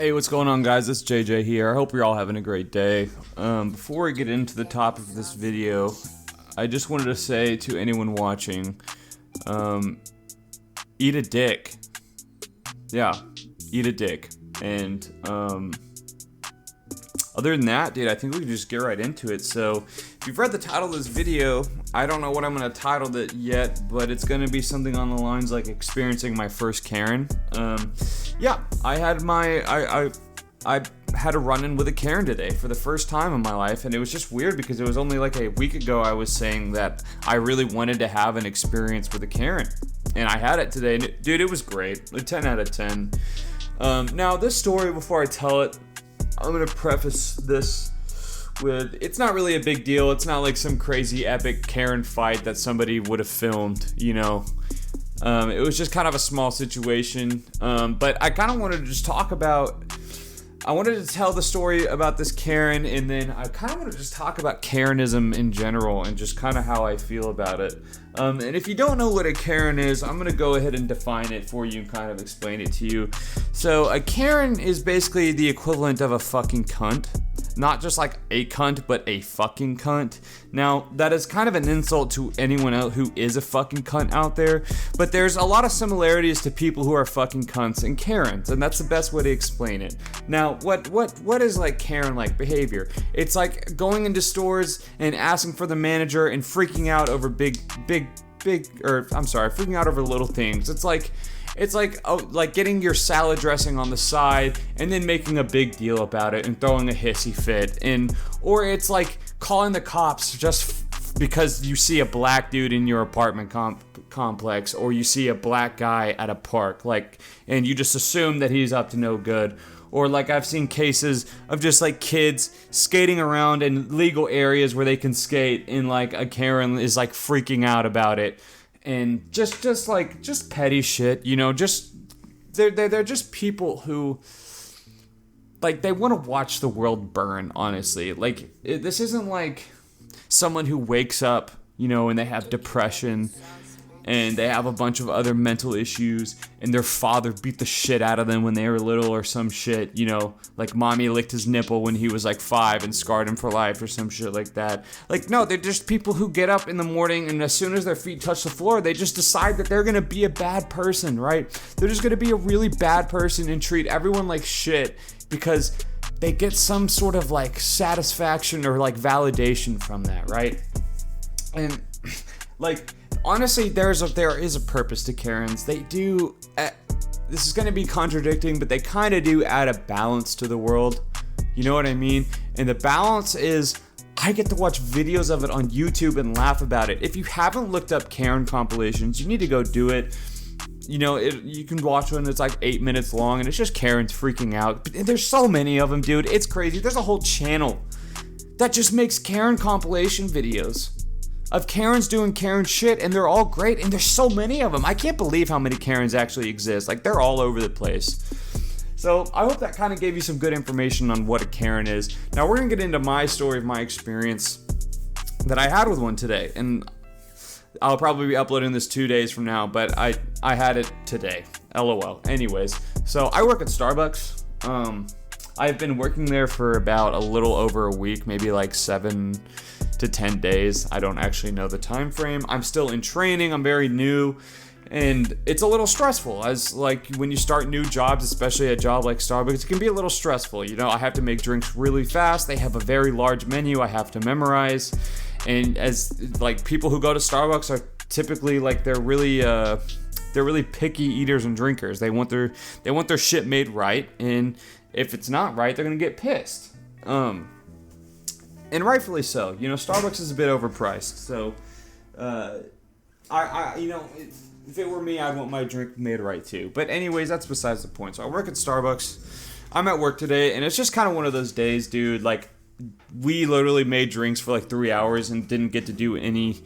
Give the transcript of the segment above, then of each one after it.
Hey, what's going on, guys? It's JJ here. I hope you're all having a great day. Before we get into the topic of this video, I just wanted to say to anyone watching, eat a dick. Yeah, eat a dick. And, other than that, dude, I think we can just get right into it. So, if you've read the title of this video, I don't know what I'm going to title it yet, but it's going to be something on the lines like experiencing my first Karen. Yeah, I had I had a run-in with a Karen today for the first time in my life, and it was just weird because it was only like a week ago I was saying that I really wanted to have an experience with a Karen, and I had it today, and dude, it was great, a 10 out of 10. Now, this story, before I tell it, I'm going to preface this with, it's not really a big deal. It's not like some crazy epic Karen fight that somebody would have filmed, you know. It was just kind of a small situation. But I kind of wanted to just talk about, I wanted to tell the story about this Karen, and then I kind of want to just talk about Karenism in general and just kind of how I feel about it. And if you don't know what a Karen is, I'm going to go ahead and define it for you and kind of explain it to you. So a Karen is basically the equivalent of a fucking cunt. Not just like a cunt, but a fucking cunt. Now, that is kind of an insult to anyone else who is a fucking cunt out there, but there's a lot of similarities to people who are fucking cunts and Karens, and that's the best way to explain it. Now, what is like Karen-like behavior? It's like going into stores and asking for the manager and freaking out over freaking out over little things. It's like getting your salad dressing on the side and then making a big deal about it and throwing a hissy fit, or it's like calling the cops just because you see a black dude in your apartment complex, or you see a black guy at a park, and you just assume that he's up to no good. Or like I've seen cases of just like kids skating around in legal areas where they can skate, and like a Karen is like freaking out about it. And just petty shit, you know, they're just people who, like, they want to watch the world burn, honestly. Like, this isn't like someone who wakes up, you know, and they have depression, and they have a bunch of other mental issues, and their father beat the shit out of them when they were little or some shit, you know, like mommy licked his nipple when he was like 5 and scarred him for life or some shit like that. Like, no, they're just people who get up in the morning, and as soon as their feet touch the floor, they just decide that they're gonna be a bad person, right? They're just gonna be a really bad person and treat everyone like shit because they get some sort of like satisfaction or like validation from that, right? And like, honestly, there is a purpose to Karens. They do, this is going to be contradicting, but they kind of do add a balance to the world. You know what I mean? And the balance is, I get to watch videos of it on YouTube and laugh about it. If you haven't looked up Karen compilations, you need to go do it. You know, you can watch one that's like 8 minutes long, and it's just Karens freaking out. But there's so many of them, dude. It's crazy. There's a whole channel that just makes Karen compilation videos of Karens doing Karen shit, and they're all great, and there's so many of them. I can't believe how many Karens actually exist. Like, they're all over the place. So I hope that kind of gave you some good information on what a Karen is. Now we're gonna get into my story of my experience that I had with one today, and I'll probably be uploading this 2 days from now, but I had it today. LOL. Anyways, so I work at Starbucks. I've been working there for about a little over a week, maybe like 7 to 10 days. I don't actually know the time frame. I'm still in training. I'm very new, and it's a little stressful, as like when you start new jobs, especially a job like Starbucks, it can be a little stressful. You know, I have to make drinks really fast. They have a very large menu I have to memorize, and as like people who go to Starbucks are typically like they're really picky eaters and drinkers. They want their shit made right, and if it's not right, they're gonna get pissed. And rightfully so. You know, Starbucks is a bit overpriced. So, I you know, if it were me, I'd want my drink made right too. But anyways, that's besides the point. So I work at Starbucks. I'm at work today, and it's just kind of one of those days, dude. Like, we literally made drinks for like 3 hours and didn't get to do any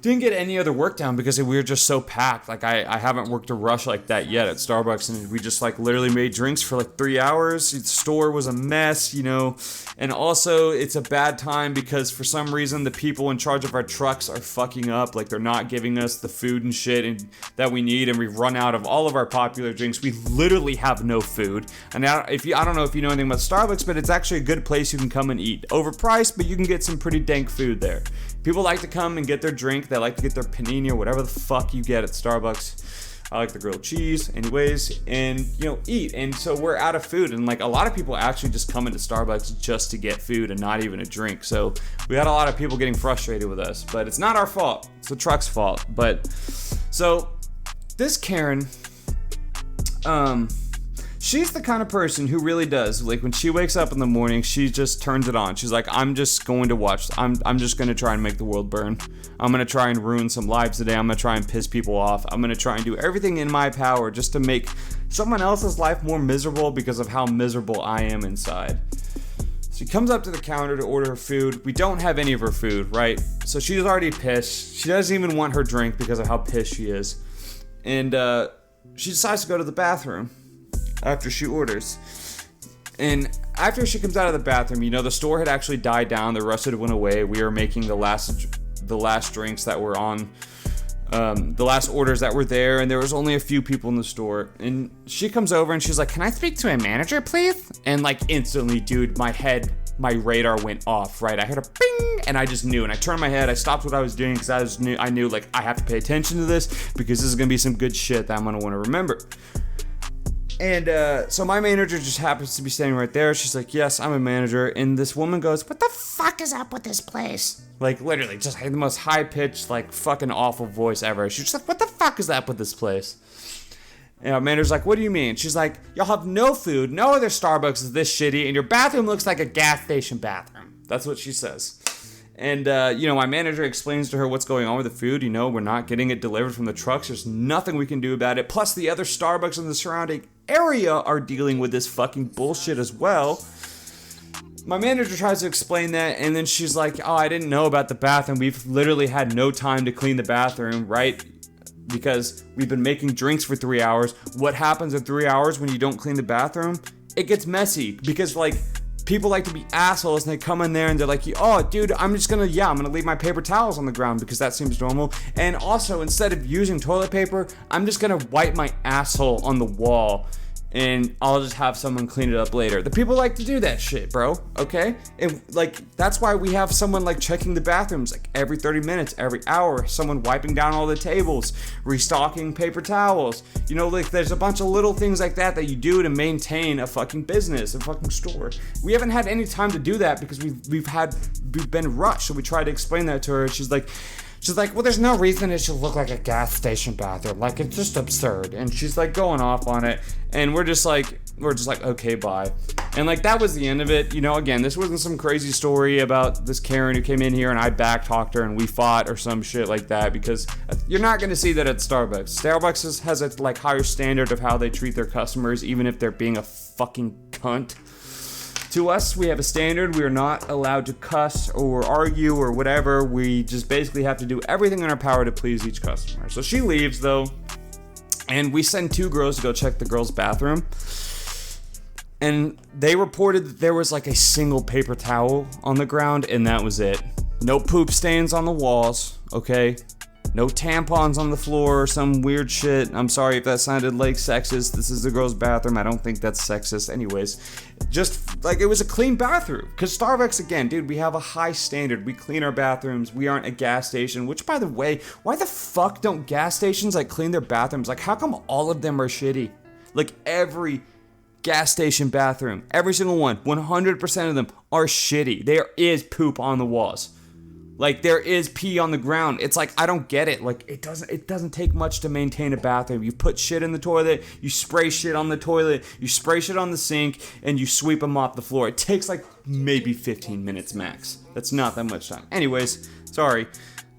didn't get any other work done because we were just so packed. Like I haven't worked a rush like that yet at Starbucks, and we just like literally made drinks for like 3 hours. The store was a mess, you know, and also it's a bad time because for some reason the people in charge of our trucks are fucking up. Like they're not giving us the food and shit that we need, and we've run out of all of our popular drinks. We literally have no food. And now, I don't know if you know anything about Starbucks, but it's actually a good place you can come and eat. Overpriced, but you can get some pretty dank food there. People like to come and get their drink. They like to get their panini or whatever the fuck you get at Starbucks. I like the grilled cheese, anyways, and, you know, eat. And so we're out of food, and like a lot of people actually just come into Starbucks just to get food and not even a drink. So we had a lot of people getting frustrated with us, but it's not our fault. It's the truck's fault. But so this Karen, she's the kind of person who really does, like, when she wakes up in the morning, she just turns it on. She's like, I'm just going to watch. I'm just going to try and make the world burn. I'm going to try and ruin some lives today. I'm going to try and piss people off. I'm going to try and do everything in my power just to make someone else's life more miserable because of how miserable I am inside. She comes up to the counter to order her food. We don't have any of her food, right? So she's already pissed. She doesn't even want her drink because of how pissed she is. And she decides to go to the bathroom after she orders. And after she comes out of the bathroom, you know, the store had actually died down. The rest of it went away. We were making the last drinks that were on, the last orders that were there, and there was only a few people in the store. And she comes over and she's like, "Can I speak to a manager, please?" And like instantly, dude, my radar went off, right? I heard a bing, and I just knew. And I turned my head. I stopped what I was doing because I knew like I have to pay attention to this because this is gonna be some good shit that I'm gonna want to remember. And so my manager just happens to be standing right there. She's like, "Yes, I'm a manager." And this woman goes, "What the fuck is up with this place?" Like, literally, just the most high-pitched, like, fucking awful voice ever. She's just like, "What the fuck is up with this place?" And our manager's like, "What do you mean?" She's like, "Y'all have no food. No other Starbucks is this shitty. And your bathroom looks like a gas station bathroom." That's what she says. And, you know, my manager explains to her what's going on with the food. You know, we're not getting it delivered from the trucks. There's nothing we can do about it. Plus, the other Starbucks in the surrounding area are dealing with this fucking bullshit as well. My manager tries to explain that, and then she's like, "Oh, I didn't know about the bathroom. We've literally had no time to clean the bathroom, right? Because we've been making drinks for 3 hours. What happens in 3 hours when you don't clean the bathroom? It gets messy because, like, people like to be assholes, and they come in there and they're like, "Oh, dude, I'm gonna leave my paper towels on the ground because that seems normal. And also, instead of using toilet paper, I'm just gonna wipe my asshole on the wall and I'll just have someone clean it up later." The people like to do that shit, bro, okay? And, like, that's why we have someone, like, checking the bathrooms, like, every 30 minutes, every hour, someone wiping down all the tables, restocking paper towels. You know, like, there's a bunch of little things like that that you do to maintain a fucking business, a fucking store. We haven't had any time to do that because we've been rushed, so we tried to explain that to her. She's like, "Well, there's no reason it should look like a gas station bathroom. Like, it's just absurd." And she's like going off on it, and we're just like, "Okay, bye." And like, that was the end of it. You know, again, this wasn't some crazy story about this Karen who came in here and I back talked her and we fought or some shit like that, because you're not gonna see that at Starbucks. Starbucks has a like higher standard of how they treat their customers, even if they're being a fucking cunt. To us, we have a standard. We are not allowed to cuss or argue or whatever. We just basically have to do everything in our power to please each customer. So she leaves, though, and we send 2 girls to go check the girls' bathroom. And they reported that there was like a single paper towel on the ground, and that was it. No poop stains on the walls, okay? No tampons on the floor or some weird shit. I'm sorry if that sounded like sexist. This is the girls' bathroom. I don't think that's sexist. Anyways, just like, it was a clean bathroom. Because Starbucks, again, dude, we have a high standard. We clean our bathrooms. We aren't a gas station. Which, by the way, why the fuck don't gas stations like clean their bathrooms? Like, how come all of them are shitty? Like, every gas station bathroom, every single one, 100% of them are shitty. There is poop on the walls. Like, there is pee on the ground. It's like, I don't get it. Like, it doesn't take much to maintain a bathroom. You put shit in the toilet, you spray shit on the toilet, you spray shit on the sink, and you sweep and mop the floor. It takes like maybe 15 minutes max. That's not that much time. Anyways, sorry.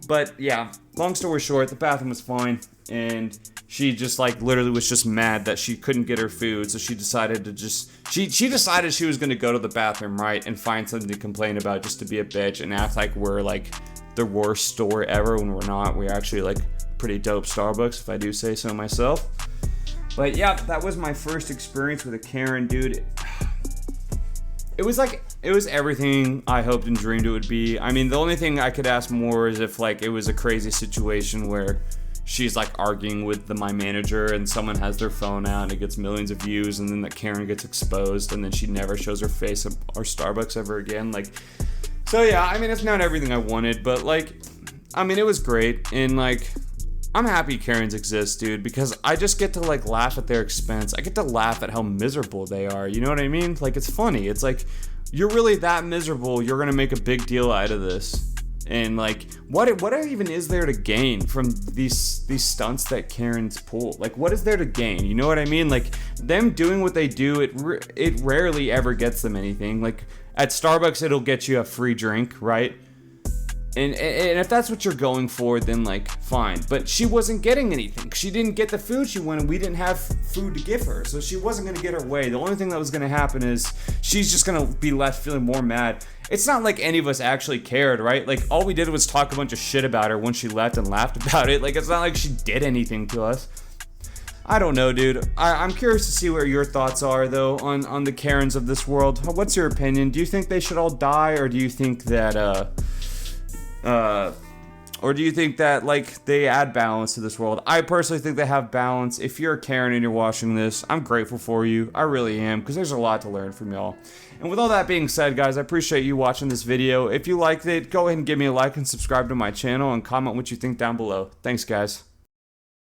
But yeah, long story short, the bathroom was fine, and she just like literally was just mad that she couldn't get her food, so she decided to just she decided she was gonna go to the bathroom, right, and find something to complain about just to be a bitch and act like we're like the worst store ever when we're not. We're actually like pretty dope Starbucks, if I do say so myself. But yeah, that was my first experience with a Karen, dude. It was everything I hoped and dreamed it would be. I mean, the only thing I could ask more is if like it was a crazy situation where she's like arguing with my manager and someone has their phone out and it gets millions of views, and then that Karen gets exposed and then she never shows her face at our Starbucks ever again. Like, so yeah, I mean, it's not everything I wanted, but like, I mean, it was great. And like, I'm happy Karens exist, dude, because I just get to like laugh at their expense. I get to laugh at how miserable they are. You know what I mean? Like, it's funny. It's like, you're really that miserable, you're gonna make a big deal out of this. And like, what even is there to gain from these stunts that Karens pull? Like, what is there to gain? You know what I mean? Like, them doing what they do, it rarely ever gets them anything. Like, at Starbucks, it'll get you a free drink, right? And if that's what you're going for, then like, fine. But she wasn't getting anything. She didn't get the food she wanted. We didn't have food to give her, so she wasn't gonna get her way. The only thing that was gonna happen is she's just gonna be left feeling more mad. It's not like any of us actually cared, right? Like, all we did was talk a bunch of shit about her when she left and laughed about it. Like, it's not like she did anything to us. I don't know, dude. I'm curious to see what your thoughts are, though, on the Karens of this world. What's your opinion? Do you think they should all die, or do you think that like they add balance to this world? I personally think they have balance. If you're a Karen and you're watching this, I'm grateful for you. I really am, because there's a lot to learn from y'all. And with all that being said, guys, I appreciate you watching this video. If you liked it, go ahead and give me a like and subscribe to my channel and comment what you think down below. Thanks, guys.